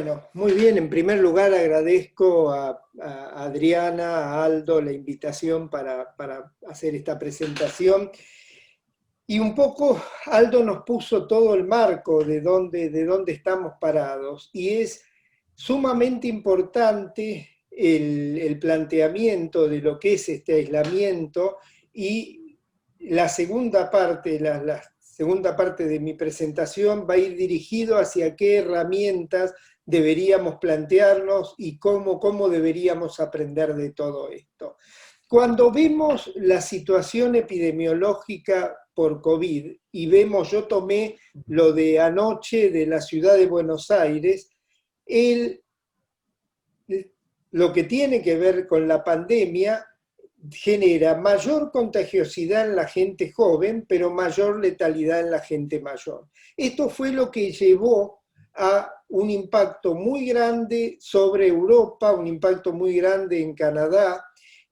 Bueno, muy bien. En primer lugar, agradezco a Adriana, a Aldo, la invitación para hacer esta presentación. Y un poco Aldo nos puso todo el marco de dónde estamos parados. Y es sumamente importante el planteamiento de lo que es este aislamiento y la segunda parte, la segunda parte de mi presentación va a ir dirigido hacia qué herramientas deberíamos plantearnos y cómo deberíamos aprender de todo esto. Cuando vemos la situación epidemiológica por COVID y vemos, yo tomé lo de anoche de la ciudad de Buenos Aires, lo que tiene que ver con la pandemia genera mayor contagiosidad en la gente joven, pero mayor letalidad en la gente mayor. Esto fue lo que llevó a un impacto muy grande sobre Europa, un impacto muy grande en Canadá,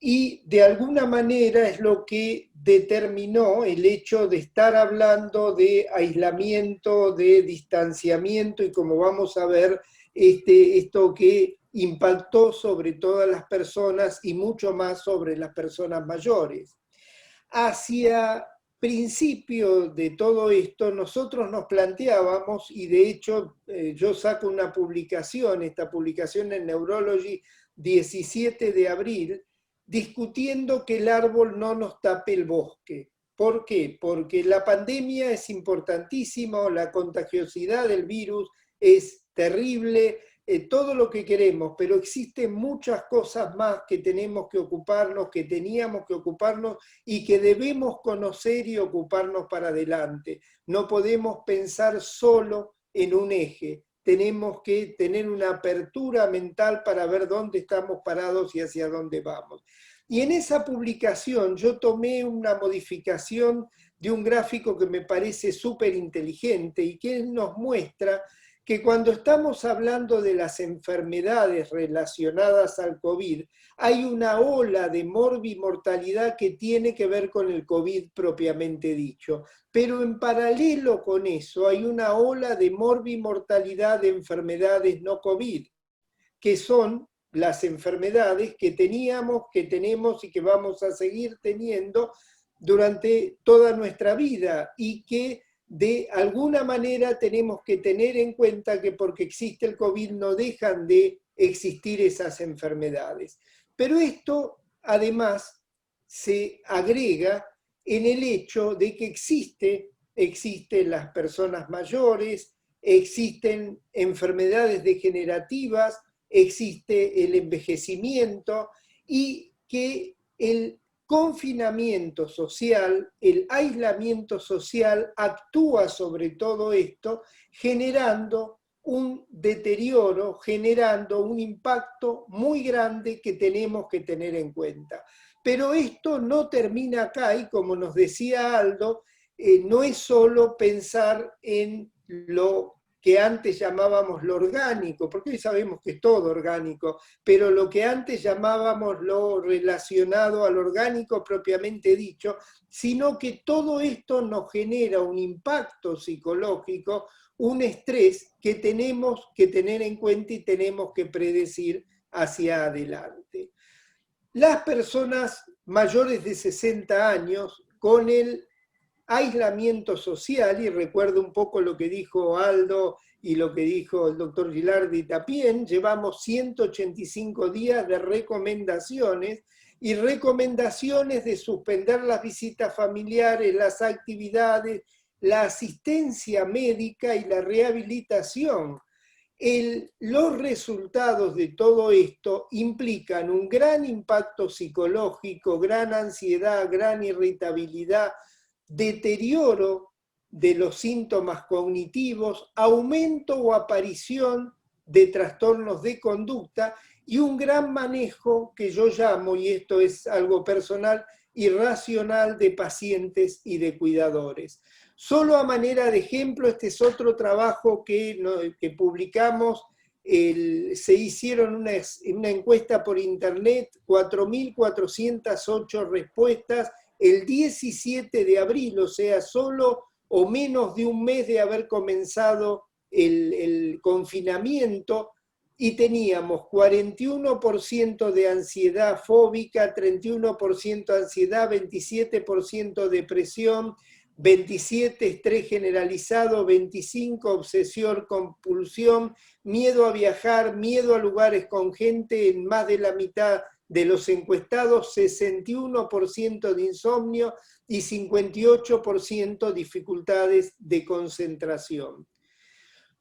y de alguna manera es lo que determinó el hecho de estar hablando de aislamiento, de distanciamiento, y como vamos a ver, esto que impactó sobre todas las personas y mucho más sobre las personas mayores. Hacia principio de todo esto, nosotros nos planteábamos, y de hecho yo saco una publicación, esta publicación en Neurology, 17 de abril, discutiendo que el árbol no nos tape el bosque. ¿Por qué? Porque la pandemia es importantísima, la contagiosidad del virus es terrible, todo lo que queremos, pero existen muchas cosas más que tenemos que ocuparnos, que teníamos que ocuparnos y que debemos conocer y ocuparnos para adelante. No podemos pensar solo en un eje, tenemos que tener una apertura mental para ver dónde estamos parados y hacia dónde vamos. Y en esa publicación yo tomé una modificación de un gráfico que me parece súper inteligente y que nos muestra que cuando estamos hablando de las enfermedades relacionadas al COVID, hay una ola de morbimortalidad que tiene que ver con el COVID propiamente dicho. Pero en paralelo con eso hay una ola de morbimortalidad de enfermedades no COVID, que son las enfermedades que teníamos, que tenemos y que vamos a seguir teniendo durante toda nuestra vida y que de alguna manera tenemos que tener en cuenta que porque existe el COVID no dejan de existir esas enfermedades. Pero esto además se agrega en el hecho de que existen las personas mayores, existen enfermedades degenerativas, existe el envejecimiento y que el confinamiento social, el aislamiento social actúa sobre todo esto, generando un deterioro, generando un impacto muy grande que tenemos que tener en cuenta. Pero esto no termina acá y como nos decía Aldo, no es solo pensar en lo que antes llamábamos lo orgánico, porque hoy sabemos que es todo orgánico, pero lo que antes llamábamos lo relacionado al orgánico propiamente dicho, sino que todo esto nos genera un impacto psicológico, un estrés que tenemos que tener en cuenta y tenemos que predecir hacia adelante. Las personas mayores de 60 años con el aislamiento social, y recuerdo un poco lo que dijo Aldo y lo que dijo el doctor Gilardi también, llevamos 185 días de recomendaciones y recomendaciones de suspender las visitas familiares, las actividades, la asistencia médica y la rehabilitación. Los resultados de todo esto implican un gran impacto psicológico, gran ansiedad, gran irritabilidad, deterioro de los síntomas cognitivos, aumento o aparición de trastornos de conducta y un gran manejo que yo llamo, y esto es algo personal, irracional de pacientes y de cuidadores. Solo a manera de ejemplo, este es otro trabajo que publicamos, se hicieron una encuesta por internet, 4.408 respuestas, el 17 de abril, o sea, solo o menos de un mes de haber comenzado el confinamiento, y teníamos 41% de ansiedad fóbica, 31% ansiedad, 27% depresión, 27 estrés generalizado, 25 obsesión, compulsión, miedo a viajar, miedo a lugares con gente en más de la mitad de los encuestados, 61% de insomnio y 58% dificultades de concentración.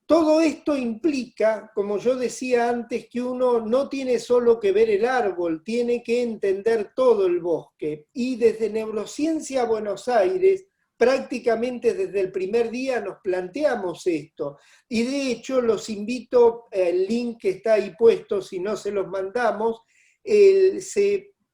Todo esto implica, como yo decía antes, que uno no tiene solo que ver el árbol, tiene que entender todo el bosque. Y desde Neurociencia Buenos Aires, prácticamente desde el primer día nos planteamos esto. Y de hecho los invito, el link que está ahí puesto, si no se los mandamos,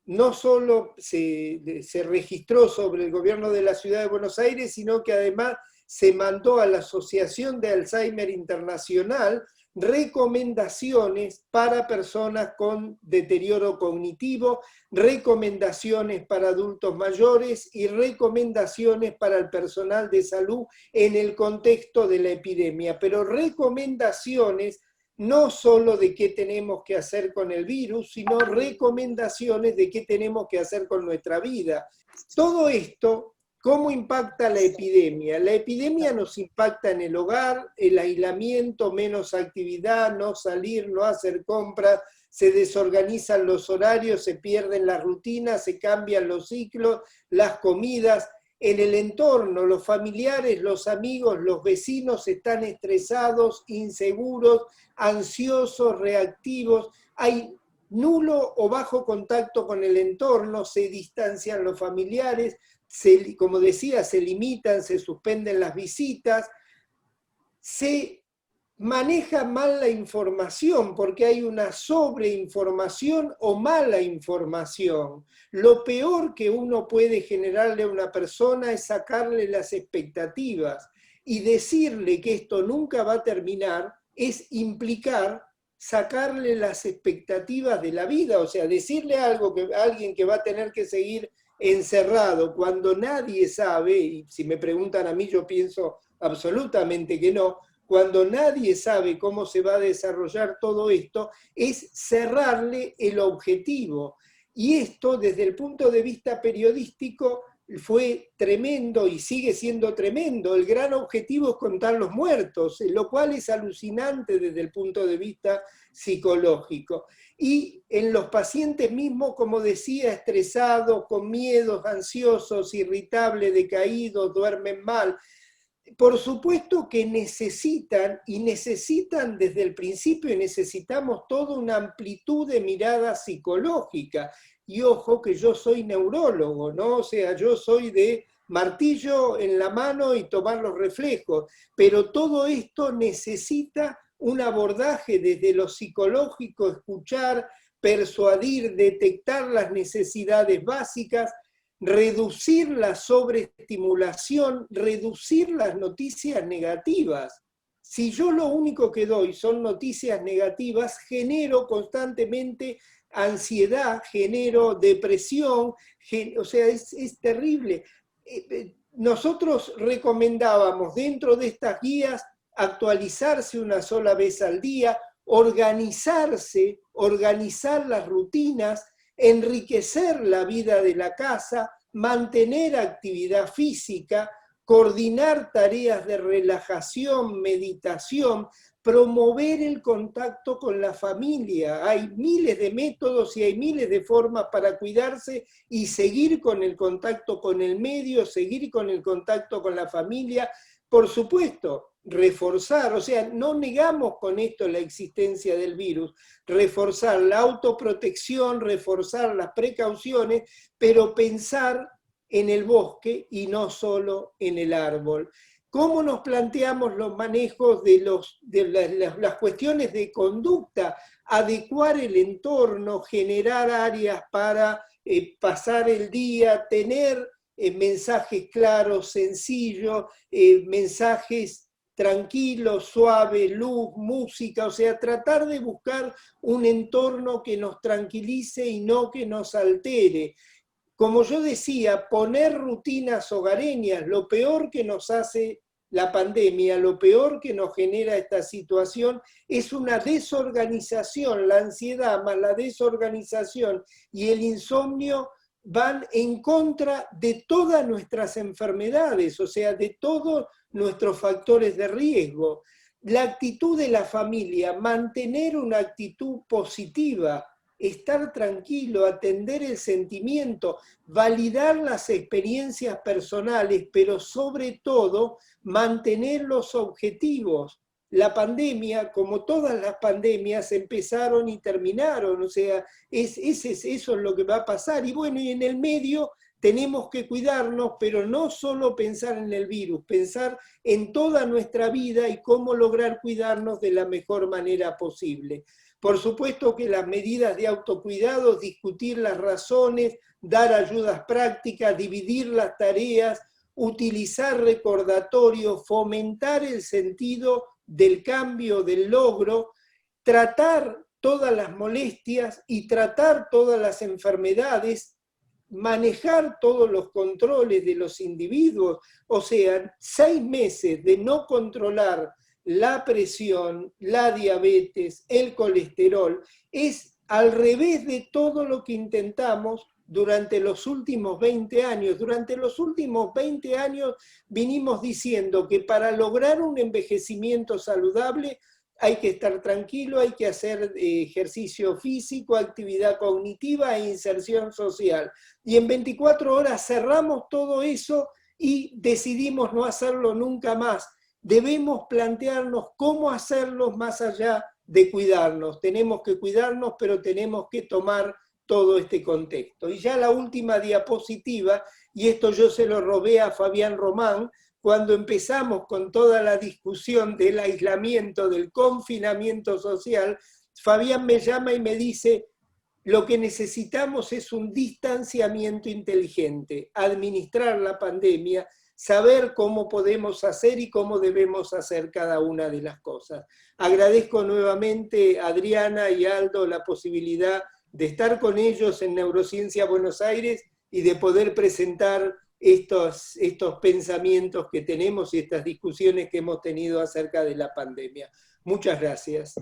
no solo se registró sobre el gobierno de la Ciudad de Buenos Aires, sino que además se mandó a la Asociación de Alzheimer Internacional recomendaciones para personas con deterioro cognitivo, recomendaciones para adultos mayores y recomendaciones para el personal de salud en el contexto de la epidemia, pero recomendaciones no solo de qué tenemos que hacer con el virus, sino recomendaciones de qué tenemos que hacer con nuestra vida. Todo esto, ¿cómo impacta la epidemia? La epidemia nos impacta en el hogar, el aislamiento, menos actividad, no salir, no hacer compras, se desorganizan los horarios, se pierden las rutinas, se cambian los ciclos, las comidas. En el entorno, los familiares, los amigos, los vecinos están estresados, inseguros, ansiosos, reactivos. Hay nulo o bajo contacto con el entorno, se distancian los familiares, como decía, se limitan, se suspenden las visitas, se maneja mal la información porque hay una sobreinformación o mala información. Lo peor que uno puede generarle a una persona es sacarle las expectativas y decirle que esto nunca va a terminar es implicar sacarle las expectativas de la vida, o sea, decirle algo a alguien que va a tener que seguir encerrado cuando nadie sabe, y si me preguntan a mí yo pienso absolutamente que no, cuando nadie sabe cómo se va a desarrollar todo esto, es cerrarle el objetivo. Y esto, desde el punto de vista periodístico, fue tremendo y sigue siendo tremendo. El gran objetivo es contar los muertos, lo cual es alucinante desde el punto de vista psicológico. Y en los pacientes mismos, como decía, estresados, con miedos, ansiosos, irritables, decaídos, duermen mal. Por supuesto que necesitan, y necesitan desde el principio, y necesitamos toda una amplitud de mirada psicológica. Y ojo que yo soy neurólogo, ¿no? O sea, yo soy de martillo en la mano y tomar los reflejos, pero todo esto necesita un abordaje desde lo psicológico, escuchar, persuadir, detectar las necesidades básicas, reducir la sobreestimulación, reducir las noticias negativas. Si yo lo único que doy son noticias negativas, genero constantemente ansiedad, genero depresión, o sea, es terrible. Nosotros recomendábamos dentro de estas guías actualizarse una sola vez al día, organizarse, organizar las rutinas, enriquecer la vida de la casa, mantener actividad física, coordinar tareas de relajación, meditación, promover el contacto con la familia. Hay miles de métodos y hay miles de formas para cuidarse y seguir con el contacto con el medio, seguir con el contacto con la familia. Por supuesto, reforzar, o sea, no negamos con esto la existencia del virus, reforzar la autoprotección, reforzar las precauciones, pero pensar en el bosque y no solo en el árbol. ¿Cómo nos planteamos los manejos de las cuestiones de conducta? Adecuar el entorno, generar áreas para pasar el día, tener mensajes claros, sencillos, mensajes tranquilos, suaves, luz, música, o sea, tratar de buscar un entorno que nos tranquilice y no que nos altere. Como yo decía, poner rutinas hogareñas, lo peor que nos hace la pandemia, lo peor que nos genera esta situación es una desorganización. La ansiedad más la desorganización y el insomnio van en contra de todas nuestras enfermedades, o sea, de todos nuestros factores de riesgo. La actitud de la familia, mantener una actitud positiva, estar tranquilo, atender el sentimiento, validar las experiencias personales, pero sobre todo mantener los objetivos. La pandemia, como todas las pandemias, empezaron y terminaron, o sea, eso es lo que va a pasar. Y bueno, y en el medio tenemos que cuidarnos, pero no solo pensar en el virus, pensar en toda nuestra vida y cómo lograr cuidarnos de la mejor manera posible. Por supuesto que las medidas de autocuidado, discutir las razones, dar ayudas prácticas, dividir las tareas, utilizar recordatorios, fomentar el sentido del cambio, del logro, tratar todas las molestias y tratar todas las enfermedades, manejar todos los controles de los individuos, o sea, 6 meses de no controlar la presión, la diabetes, el colesterol, es al revés de todo lo que intentamos durante los últimos 20 años. Durante los últimos 20 años vinimos diciendo que para lograr un envejecimiento saludable hay que estar tranquilo, hay que hacer ejercicio físico, actividad cognitiva e inserción social. Y en 24 horas cerramos todo eso y decidimos no hacerlo nunca más. Debemos plantearnos cómo hacerlo más allá de cuidarnos. Tenemos que cuidarnos, pero tenemos que tomar todo este contexto. Y ya la última diapositiva, y esto yo se lo robé a Fabián Román, cuando empezamos con toda la discusión del aislamiento, del confinamiento social, Fabián me llama y me dice, lo que necesitamos es un distanciamiento inteligente, administrar la pandemia, saber cómo podemos hacer y cómo debemos hacer cada una de las cosas. Agradezco nuevamente a Adriana y Aldo la posibilidad de estar con ellos en Neurociencia Buenos Aires y de poder presentar estos pensamientos que tenemos y estas discusiones que hemos tenido acerca de la pandemia. Muchas gracias.